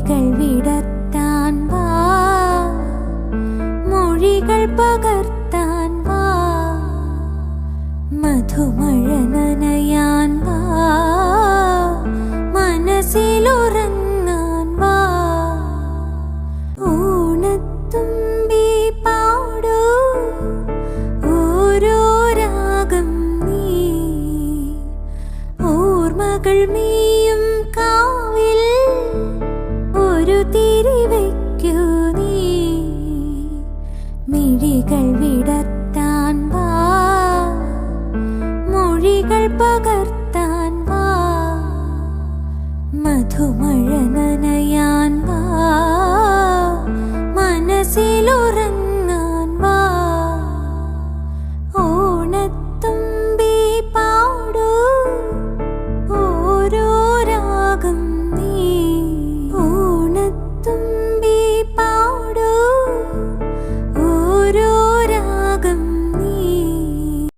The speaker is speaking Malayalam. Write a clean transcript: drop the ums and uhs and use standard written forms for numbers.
മിഴികൾ വിടർത്താൻ വാ, മൊഴികൾ പകർത്താൻ വാ, മധുമഴ നനയാൻ വാ, മനസ്സിലുറങ്ങാൻ വാ. ഓണത്തുമ്പി പാടൂ ഓരോ രാഗം നീ, ഓർമ്മകൾ മീയും കാവിൽ ഒരു തിരി വയ്ക്കൂ നീ. മിഴികൾ വിടർത്താൻ വാ, മൊഴികൾ പകർത്താൻ വാ, മധുമഴ നന